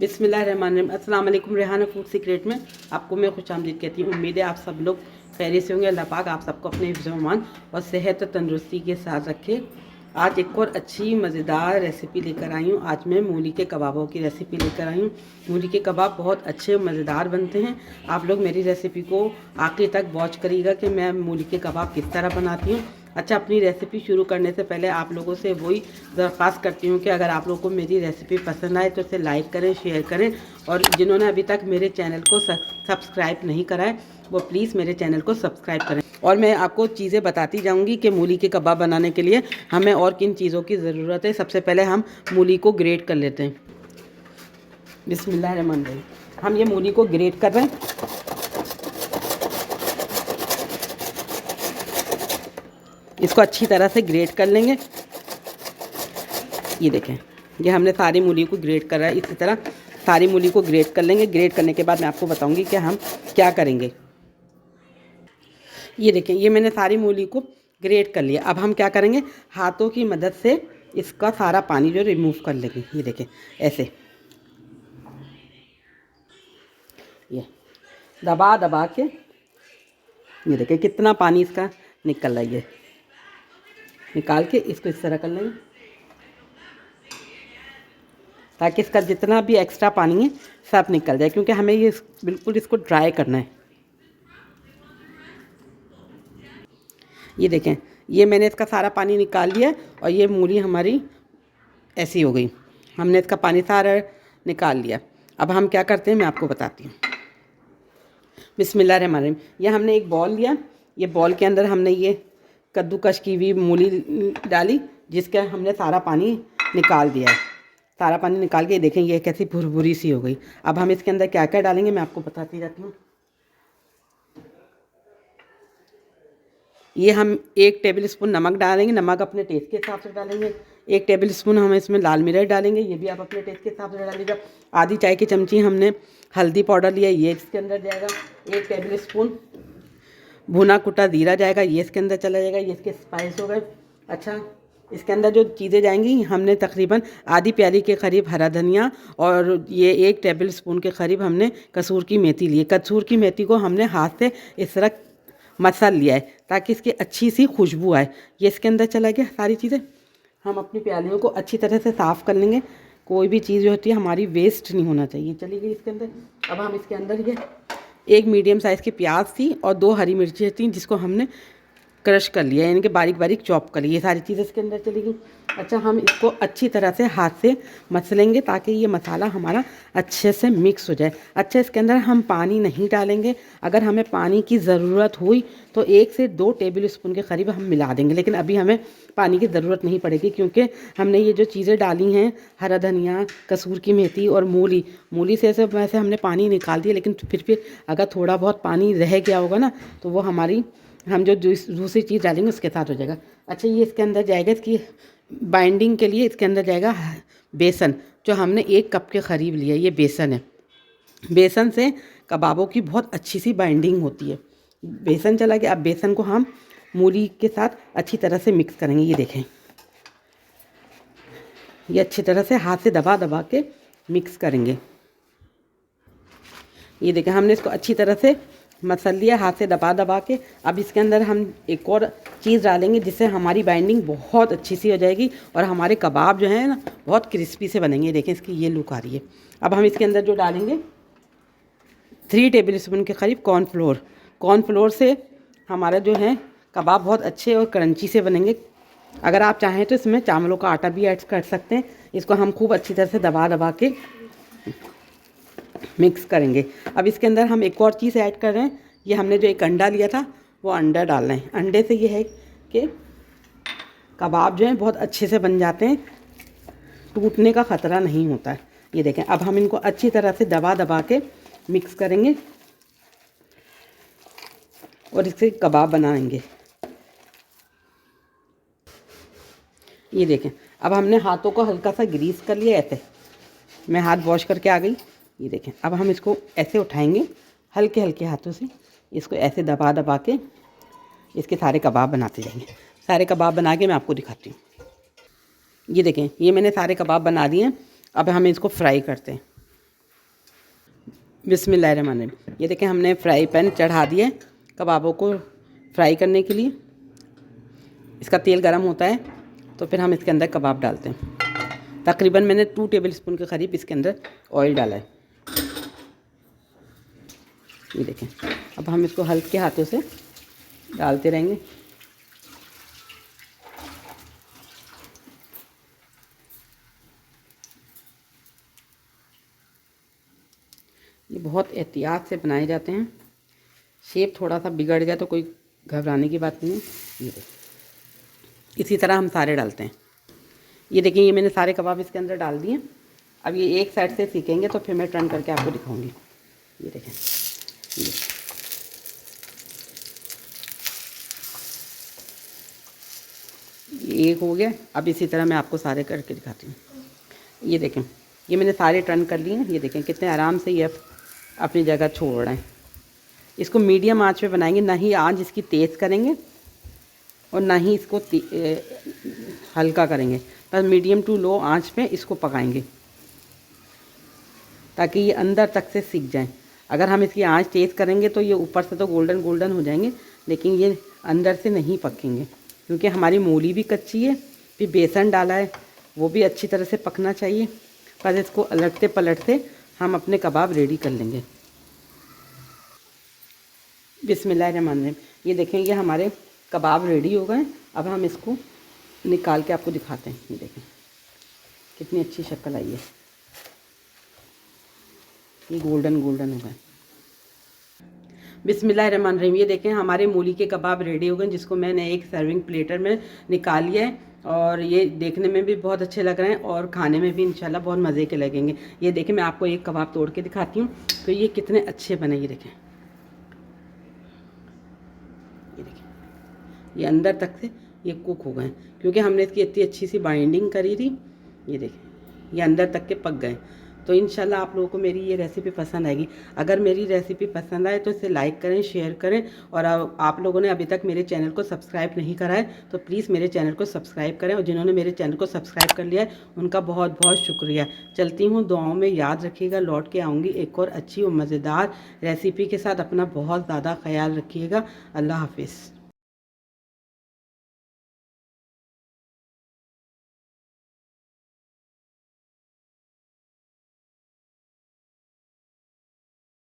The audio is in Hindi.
बिस्मिल्लाहिर्रहमानिर्रहीम। अस्सलाम वालेकुम। रेहाना फूड सीक्रेट में आपको मैं खुशामदीद कहती हूँ। उम्मीद है आप सब लोग खैरियत से होंगे। अल्लाह पाक आप सबको अपने हिफ्ज़-ओ-अमान और सेहत और तंदुरुस्ती के साथ रखे। आज एक और अच्छी मज़ेदार रेसिपी लेकर आई हूँ। आज मैं मूली के कबाबों की रेसिपी लेकर आई हूँ। मूली के कबाब बहुत अच्छे मज़ेदार बनते हैं। आप लोग मेरी रेसिपी को आखिर तक वॉच करिएगा कि मैं मूली के कबाब किस तरह बनाती हूँ। अच्छा, अपनी रेसिपी शुरू करने से पहले आप लोगों से वही दरख्वास्त करती हूँ कि अगर आप लोगों को मेरी रेसिपी पसंद आए तो इसे लाइक करें, शेयर करें, और जिन्होंने अभी तक मेरे चैनल को सब्सक्राइब नहीं करा है वो प्लीज़ मेरे चैनल को सब्सक्राइब करें। और मैं आपको चीज़ें बताती जाऊँगी कि मूली के कबाब बनाने के लिए हमें और किन चीज़ों की ज़रूरत है। सबसे पहले हम मूली को ग्रेट कर लेते हैं। बिस्मिल्लाहिर्रहमानिर्रहीम। हम ये मूली को ग्रेट कर रहे हैं। इसको अच्छी तरह से ग्रेट कर लेंगे। ये देखें, ये हमने सारी मूली को ग्रेट कर रहा है। इसी तरह सारी मूली को ग्रेट कर लेंगे। ग्रेट करने के बाद मैं आपको बताऊंगी कि हम क्या करेंगे। ये देखें, ये मैंने सारी मूली को ग्रेट कर लिया। अब हम क्या करेंगे, हाथों की मदद से इसका सारा पानी जो रिमूव कर लेंगे। ये देखें, ऐसे ये दबा दबा के, ये देखें कितना पानी इसका निकल रहा है। ये निकाल के इसको इस तरह कर लेंगे ताकि इसका जितना भी एक्स्ट्रा पानी है सब निकल जाए, क्योंकि हमें ये बिल्कुल इसको ड्राई करना है। ये देखें, ये मैंने इसका सारा पानी निकाल लिया और ये मूली हमारी ऐसी हो गई। हमने इसका पानी सारा निकाल लिया। अब हम क्या करते हैं मैं आपको बताती हूँ। बिस्मिल्लाहिर्रहमानिर्रहीम। ये हमने एक बॉल लिया। ये बॉल के अंदर हमने ये कद्दूकश की हुई मूली डाली, जिसका हमने सारा पानी निकाल दिया है। सारा पानी निकाल के देखें ये कैसी भुरभुरी सी हो गई। अब हम इसके अंदर क्या क्या डालेंगे मैं आपको बताती जाती हूँ। ये हम 1 टेबल स्पून नमक डालेंगे। नमक अपने टेस्ट के हिसाब से डालेंगे। 1 टेबल स्पून हम इसमें लाल मिर्च डालेंगे। ये भी आप अपने टेस्ट के हिसाब से डालिएगा। आधी चाय की चमची हमने हल्दी पाउडर लिया, ये इसके अंदर जाएगा। 1 टेबल स्पून भुना कुटा जीरा जाएगा, ये इसके अंदर चला जाएगा। ये इसके स्पाइस हो गए। अच्छा, इसके अंदर जो चीज़ें जाएंगी, हमने तकरीबन आधी प्याली के करीब हरा धनिया और ये 1 टेबल स्पून के करीब हमने कसूर की मेथी ली है। कसूर की मेथी को हमने हाथ से इस तरह मसल लिया है ताकि इसकी अच्छी सी खुशबू आए। ये इसके अंदर चला गया सारी चीज़ें। हम अपनी प्यालियों को अच्छी तरह से साफ़ कर लेंगे। कोई भी चीज़ जो होती है हमारी वेस्ट नहीं होना चाहिए। चली गई इसके अंदर। अब हम इसके अंदर ये 1 मीडियम साइज़ की प्याज थी और 2 हरी मिर्ची थी, जिसको हमने क्रश कर लिया, यानी कि बारीक बारीक चॉप कर लिया। ये सारी चीज़ें इसके अंदर चली गई। अच्छा, हम इसको अच्छी तरह से हाथ से मसलेंगे ताकि ये मसाला हमारा अच्छे से मिक्स हो जाए। अच्छा, इसके अंदर हम पानी नहीं डालेंगे। अगर हमें पानी की ज़रूरत हुई तो 1 से 2 टेबल स्पून के करीब हम मिला देंगे, लेकिन अभी हमें पानी की ज़रूरत नहीं पड़ेगी, क्योंकि हमने ये जो चीज़ें डाली हैं, हरा धनिया, कसूर की मेथी और मूली से ऐसे वैसे हमने पानी निकाल दिया, लेकिन फिर भी अगर थोड़ा बहुत पानी रह गया होगा ना तो वो हम जो दूसरी चीज़ डालेंगे उसके साथ हो जाएगा। अच्छा, ये इसके अंदर जाएगा, इसकी बाइंडिंग के लिए इसके अंदर जाएगा बेसन, जो हमने 1 कप के करीब लिया। ये बेसन है। बेसन से कबाबों की बहुत अच्छी सी बाइंडिंग होती है। बेसन चला गया। अब बेसन को हम मूली के साथ अच्छी तरह से मिक्स करेंगे। ये देखें, ये अच्छी तरह से हाथ से दबा दबा के मिक्स करेंगे। ये देखें, हमने इसको अच्छी तरह से मसल लिया हाथ से दबा दबा के। अब इसके अंदर हम एक और चीज़ डालेंगे जिससे हमारी बाइंडिंग बहुत अच्छी सी हो जाएगी और हमारे कबाब जो है ना बहुत क्रिस्पी से बनेंगे। देखें, इसकी ये लुक आ रही है। अब हम इसके अंदर जो डालेंगे 3 टेबल स्पून के करीब कॉर्नफ्लोर। कॉर्नफ्लोर से हमारा जो है कबाब बहुत अच्छे और क्रंची से बनेंगे। अगर आप चाहें तो इसमें चावलों का आटा भी ऐड कर सकते हैं। इसको हम खूब अच्छी तरह से दबा दबा के मिक्स करेंगे। अब इसके अंदर हम एक और चीज़ ऐड कर रहे हैं। ये हमने जो एक अंडा लिया था वो अंडा डालना है। अंडे से ये है कि कबाब जो हैं बहुत अच्छे से बन जाते हैं, टूटने का ख़तरा नहीं होता है। ये देखें, अब हम इनको अच्छी तरह से दबा दबा के मिक्स करेंगे और इससे कबाब बनाएंगे। ये देखें, अब हमने हाथों को हल्का सा ग्रीस कर लिया। ऐसे मैं हाथ वॉश करके आ गई। ये देखें, अब हम इसको ऐसे उठाएंगे हल्के हल्के हाथों से। इसको ऐसे दबा दबा के इसके सारे कबाब बनाते जाएंगे। सारे कबाब बना के मैं आपको दिखाती हूँ। ये देखें, ये मैंने सारे कबाब बना दिए हैं। अब हम इसको फ्राई करते हैं। बिस्मिल्लाहिर्रहमानिर्रहीम। ये देखें हमने फ्राई पैन चढ़ा दिया है कबाबों को फ्राई करने के लिए। इसका तेल गर्म होता है तो फिर हम इसके अंदर कबाब डालते हैं। तकरीबन मैंने 2 टेबल स्पून के करीब इसके अंदर ऑयल डाला है। ये देखें, अब हम इसको हल्के हाथों से डालते रहेंगे। ये बहुत एहतियात से बनाए जाते हैं। शेप थोड़ा सा बिगड़ जाए तो कोई घबराने की बात नहीं है। ये देखिए, इसी तरह हम सारे डालते हैं। ये देखिए, ये मैंने सारे कबाब इसके अंदर डाल दिए। अब ये एक साइड से सीखेंगे तो फिर मैं टर्न करके आपको दिखाऊंगी। ये देखें, ये एक हो गया। अब इसी तरह मैं आपको सारे करके दिखाती हूँ। ये देखें, ये मैंने सारे टर्न कर लिए हैं। ये देखें कितने आराम से ये अपनी जगह छोड़ रहे हैं। इसको मीडियम आंच पे बनाएंगे, ना ही आंच इसकी तेज़ करेंगे और ना ही इसको हल्का करेंगे। बस मीडियम टू लो आंच पे इसको पकाएंगे ताकि ये अंदर तक से सीख जाए। अगर हम इसकी आंच तेज़ करेंगे तो ये ऊपर से तो गोल्डन गोल्डन हो जाएंगे, लेकिन ये अंदर से नहीं पकेंगे क्योंकि हमारी मूली भी कच्ची है, फिर बेसन डाला है, वो भी अच्छी तरह से पकना चाहिए। बस इसको अलटते पलटते हम अपने कबाब रेडी कर लेंगे। बिस्मिल्लाहिर्रहमानिर्रहीम। ये देखें, ये हमारे कबाब रेडी हो गए। अब हम इसको निकाल के आपको दिखाते हैं। ये देखें कितनी अच्छी शक्ल आई है, ये गोल्डन गोल्डन हो गए। बिस्मिल्लाहिर्रहमानिर्रहीम। ये देखें हमारे मूली के कबाब रेडी हो गए, जिसको मैंने एक सर्विंग प्लेटर में निकाल लिया है और ये देखने में भी बहुत अच्छे लग रहे हैं और खाने में भी इंशाल्लाह बहुत मज़े के लगेंगे। ये देखें, मैं आपको एक कबाब तोड़ के दिखाती हूँ तो ये कितने अच्छे बने। ये देखें, ये देखें, ये अंदर तक से ये कुक हो गए क्योंकि हमने इसकी इतनी अच्छी सी बाइंडिंग करी थी। ये देखें, ये अंदर तक के पक गए। तो इंशाल्लाह आप लोगों को मेरी ये रेसिपी पसंद आएगी। अगर मेरी रेसिपी पसंद आए तो इसे लाइक करें, शेयर करें। और आप लोगों ने अभी तक मेरे चैनल को सब्सक्राइब नहीं करा है तो प्लीज़ मेरे चैनल को सब्सक्राइब करें, और जिन्होंने मेरे चैनल को सब्सक्राइब कर लिया है उनका बहुत बहुत शुक्रिया। चलती हूँ, दुआओं में याद रखिएगा। लौट के आऊँगी एक और अच्छी और मज़ेदार रेसिपी के साथ। अपना बहुत ज़्यादा ख्याल रखिएगा। अल्लाह हाफिज़।